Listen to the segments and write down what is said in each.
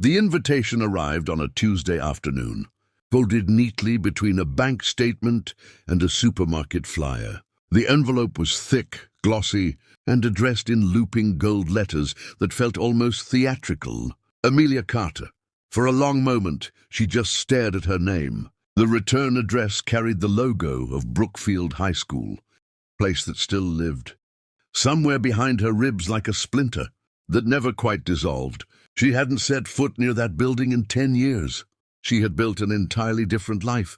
The invitation arrived on a Tuesday afternoon, folded neatly between a bank statement and a supermarket flyer. The envelope was thick, glossy, and addressed in looping gold letters that felt almost theatrical. Amelia Carter. For a long moment, she just stared at her name. The return address carried the logo of Brookfield High School, a place that still lived. Somewhere behind her ribs like a splinter that never quite dissolved. She hadn't set foot near that building in 10 years. She had built an entirely different life,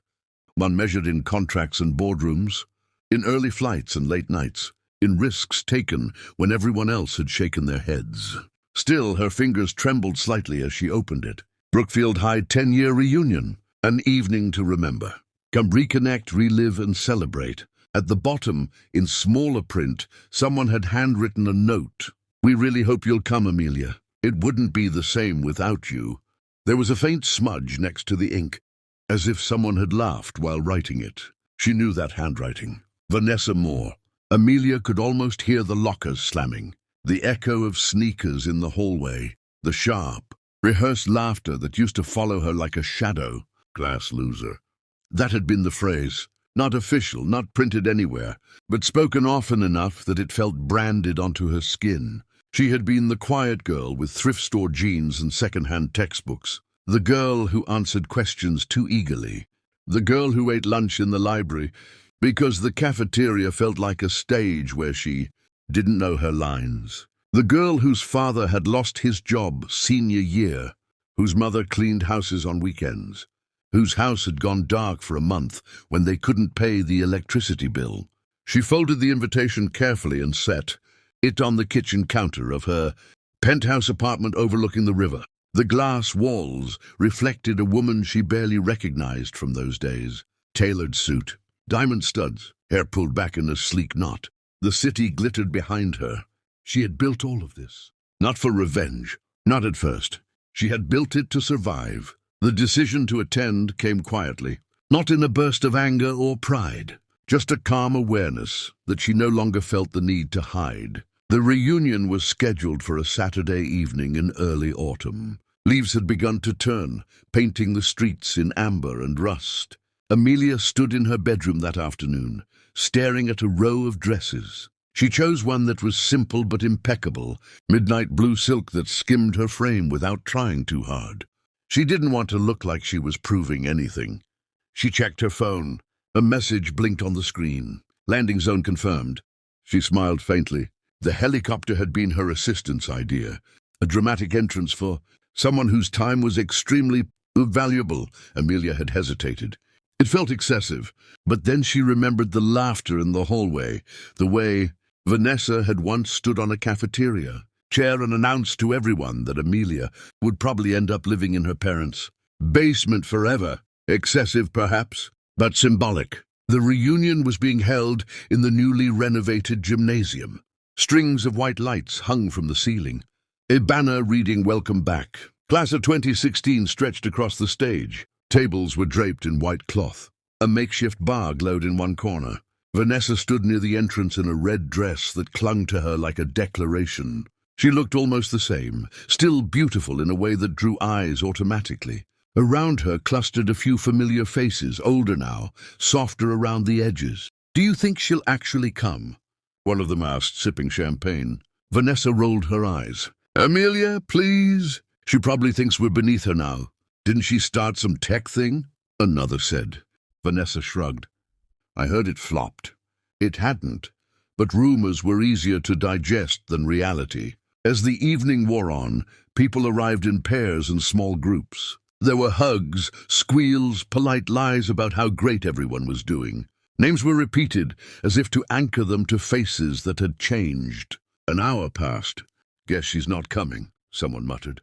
one measured in contracts and boardrooms, in early flights and late nights, in risks taken when everyone else had shaken their heads. Still, her fingers trembled slightly as she opened it. Brookfield High 10-year reunion, an evening to remember. Come reconnect, relive, and celebrate. At the bottom, in smaller print, someone had handwritten a note. "We really hope you'll come, Amelia. It wouldn't be the same without you." There was a faint smudge next to the ink, as if someone had laughed while writing it. She knew that handwriting. Vanessa Moore. Amelia could almost hear the lockers slamming, the echo of sneakers in the hallway, the sharp, rehearsed laughter that used to follow her like a shadow. Class loser. That had been the phrase. Not official, not printed anywhere, but spoken often enough that it felt branded onto her skin. She had been the quiet girl with thrift store jeans and second-hand textbooks, the girl who answered questions too eagerly, the girl who ate lunch in the library because the cafeteria felt like a stage where she didn't know her lines, the girl whose father had lost his job senior year, whose mother cleaned houses on weekends, whose house had gone dark for a month when they couldn't pay the electricity bill. She folded the invitation carefully and set it on the kitchen counter of her penthouse apartment overlooking the river. The glass walls reflected a woman she barely recognized from those days. Tailored suit, diamond studs, hair pulled back in a sleek knot. The city glittered behind her. She had built all of this. Not for revenge, not at first. She had built it to survive. The decision to attend came quietly, not in a burst of anger or pride, just a calm awareness that she no longer felt the need to hide. The reunion was scheduled for a Saturday evening in early autumn. Leaves had begun to turn, painting the streets in amber and rust. Amelia stood in her bedroom that afternoon, staring at a row of dresses. She chose one that was simple but impeccable, midnight blue silk that skimmed her frame without trying too hard. She didn't want to look like she was proving anything. She checked her phone. A message blinked on the screen. Landing zone confirmed. She smiled faintly. The helicopter had been her assistant's idea, a dramatic entrance for someone whose time was extremely valuable. Amelia had hesitated. It felt excessive, but then she remembered the laughter in the hallway, the way Vanessa had once stood on a cafeteria chair and announced to everyone that Amelia would probably end up living in her parents' basement forever. Excessive, perhaps, but symbolic. The reunion was being held in the newly renovated gymnasium. Strings of white lights hung from the ceiling. A banner reading "Welcome Back." Class of 2016 stretched across the stage. Tables were draped in white cloth. A makeshift bar glowed in one corner. Vanessa stood near the entrance in a red dress that clung to her like a declaration. She looked almost the same, still beautiful in a way that drew eyes automatically. Around her clustered a few familiar faces, older now, softer around the edges. "Do you think she'll actually come?" one of them asked, sipping champagne. Vanessa rolled her eyes. "Amelia, please. She probably thinks we're beneath her now. Didn't she start some tech thing?" another said. Vanessa shrugged. "I heard it flopped." It hadn't, but rumors were easier to digest than reality. As the evening wore on, people arrived in pairs and small groups. There were hugs, squeals, polite lies about how great everyone was doing. Names were repeated, as if to anchor them to faces that had changed. An hour passed. "Guess she's not coming," someone muttered.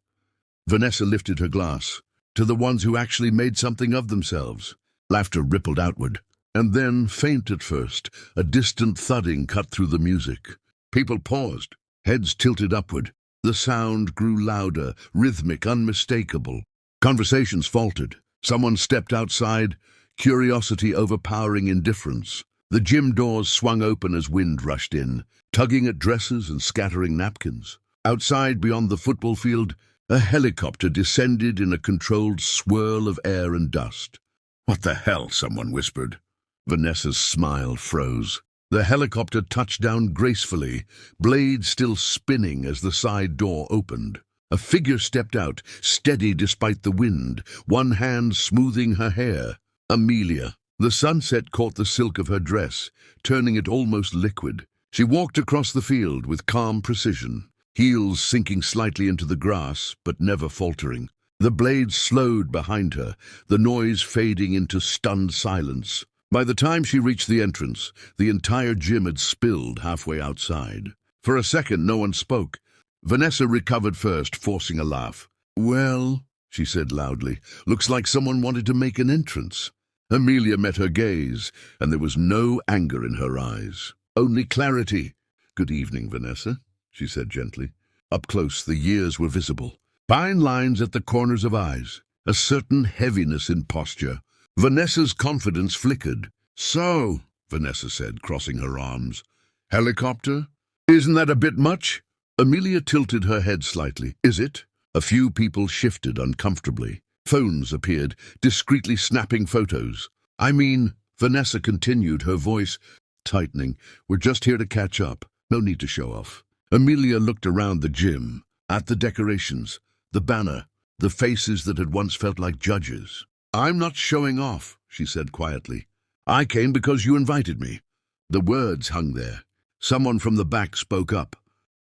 Vanessa lifted her glass. To the ones who actually made something of themselves. Laughter rippled outward. And then, faint at first, a distant thudding cut through the music. People paused, heads tilted upward. The sound grew louder, rhythmic, unmistakable. Conversations faltered. Someone stepped outside, curiosity overpowering indifference. The gym doors swung open as wind rushed in, tugging at dresses and scattering napkins. Outside, beyond the football field, A helicopter descended in a controlled swirl of air and dust. "What the hell?" someone whispered. Vanessa's smile froze. The helicopter touched down gracefully, blades still spinning as the side door opened. A figure stepped out, steady despite the wind, one hand smoothing her hair. Amelia. The sunset caught the silk of her dress, turning it almost liquid. She walked across the field with calm precision, heels sinking slightly into the grass, but never faltering. The blades slowed behind her, the noise fading into stunned silence. By the time she reached the entrance, the entire gym had spilled halfway outside. For a second, no one spoke. Vanessa recovered first, forcing a laugh. "Well," she said loudly, "looks like someone wanted to make an entrance." Amelia met her gaze, and there was no anger in her eyes, only clarity. "Good evening, Vanessa," she said gently. Up close, the years were visible. Fine lines at the corners of eyes, a certain heaviness in posture. Vanessa's confidence flickered. "So," Vanessa said, crossing her arms. "Helicopter? Isn't that a bit much?" Amelia tilted her head slightly. "Is it?" A few people shifted uncomfortably. Phones appeared, discreetly snapping photos. "I mean," Vanessa continued, her voice tightening, "we're just here to catch up. No need to show off." Amelia looked around the gym, at the decorations, the banner, the faces that had once felt like judges. "I'm not showing off," she said quietly. "I came because you invited me." The words hung there. Someone from the back spoke up.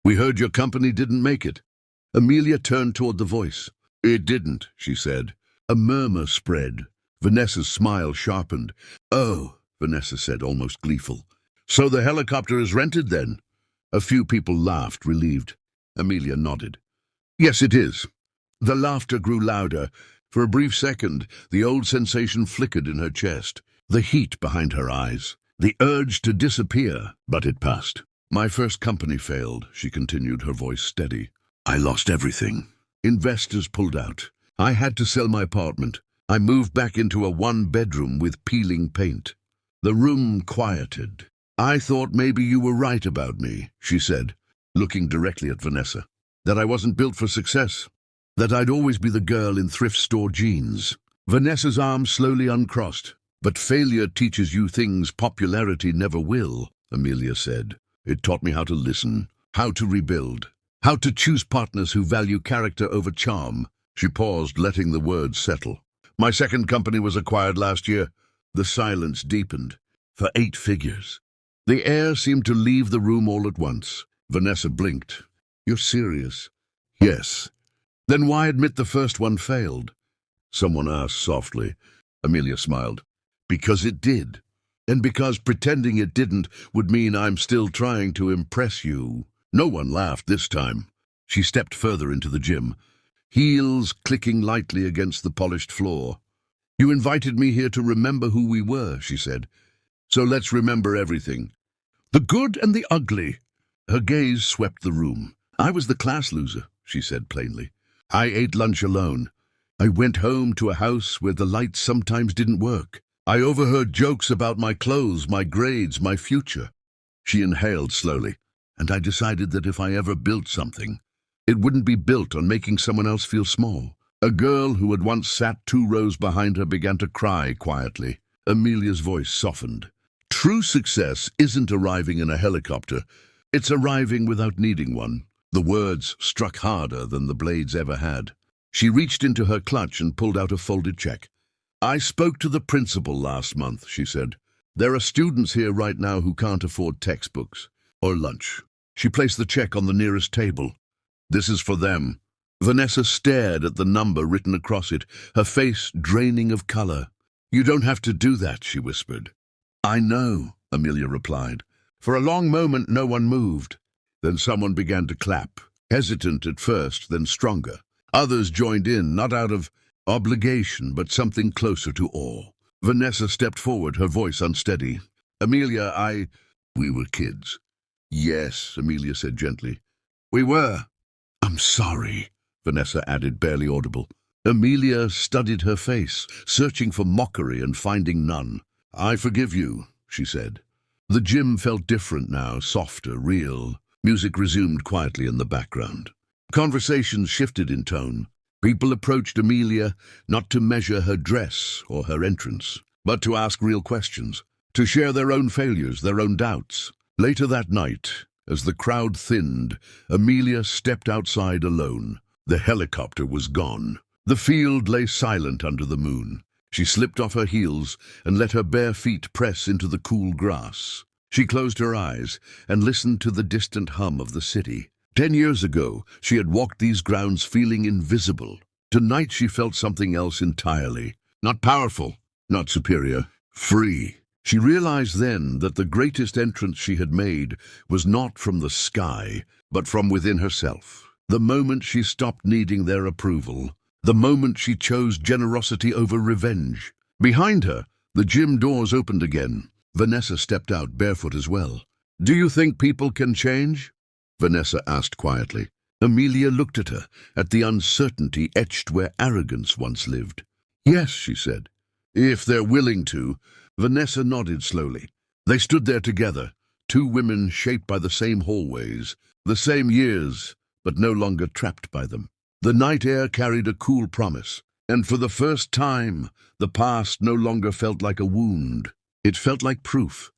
"We heard your company didn't make it." Amelia turned toward the voice. "It didn't," she said. A murmur spread. Vanessa's smile sharpened. "Oh," Vanessa said, almost gleeful. "So the helicopter is rented then?" A few people laughed, relieved. Amelia nodded. "Yes, it is." The laughter grew louder. For a brief second, the old sensation flickered in her chest, the heat behind her eyes, the urge to disappear, but it passed. "My first company failed," she continued, her voice steady. "I lost everything. Investors pulled out. I had to sell my apartment. I moved back into a one-bedroom with peeling paint." The room quieted. "I thought maybe you were right about me," she said, looking directly at Vanessa. "That I wasn't built for success. That I'd always be the girl in thrift store jeans." Vanessa's arms slowly uncrossed. "But failure teaches you things popularity never will," Amelia said. "It taught me how to listen, how to rebuild, how to choose partners who value character over charm." She paused, letting the words settle. "My second company was acquired last year." The silence deepened. "For 8 figures. The air seemed to leave the room all at once. Vanessa blinked. "You're serious?" "Yes." "Then why admit the first one failed?" Someone asked softly. Amelia smiled. "Because it did. And because pretending it didn't would mean I'm still trying to impress you." No one laughed this time. She stepped further into the gym, heels clicking lightly against the polished floor. "You invited me here to remember who we were," she said. "So let's remember everything. The good and the ugly." Her gaze swept the room. "I was the class loser," she said plainly. "I ate lunch alone. I went home to a house where the lights sometimes didn't work. I overheard jokes about my clothes, my grades, my future." She inhaled slowly. "And I decided that if I ever built something, it wouldn't be built on making someone else feel small." A girl who had once sat 2 rows behind her began to cry quietly. Amelia's voice softened. "True success isn't arriving in a helicopter. It's arriving without needing one." The words struck harder than the blades ever had. She reached into her clutch and pulled out a folded check. "I spoke to the principal last month," she said. "There are students here right now who can't afford textbooks or lunch." She placed the check on the nearest table. "This is for them." Vanessa stared at the number written across it, her face draining of color. "You don't have to do that," she whispered. "I know," Amelia replied. For a long moment no one moved. Then someone began to clap, hesitant at first, then stronger. Others joined in, not out of obligation, but something closer to awe. Vanessa stepped forward, her voice unsteady. "Amelia, we were kids." "Yes," Amelia said gently. "We were." "I'm sorry," Vanessa added, barely audible. Amelia studied her face, searching for mockery and finding none. "I forgive you," she said. The gym felt different now, softer, real. Music resumed quietly in the background. Conversations shifted in tone. People approached Amelia not to measure her dress or her entrance, but to ask real questions, to share their own failures, their own doubts. Later that night, as the crowd thinned, Amelia stepped outside alone. The helicopter was gone. The field lay silent under the moon. She slipped off her heels and let her bare feet press into the cool grass. She closed her eyes and listened to the distant hum of the city. 10 years ago, she had walked these grounds feeling invisible. Tonight she felt something else entirely. Not powerful, not superior, free. She realized then that the greatest entrance she had made was not from the sky, but from within herself. The moment she stopped needing their approval, the moment she chose generosity over revenge. Behind her, the gym doors opened again. Vanessa stepped out barefoot as well. "Do you think people can change?" Vanessa asked quietly. Amelia looked at her, at the uncertainty etched where arrogance once lived. "Yes," she said. "If they're willing to." Vanessa nodded slowly. They stood there together, two women shaped by the same hallways, the same years, but no longer trapped by them. The night air carried a cool promise, and for the first time, the past no longer felt like a wound. It felt like proof.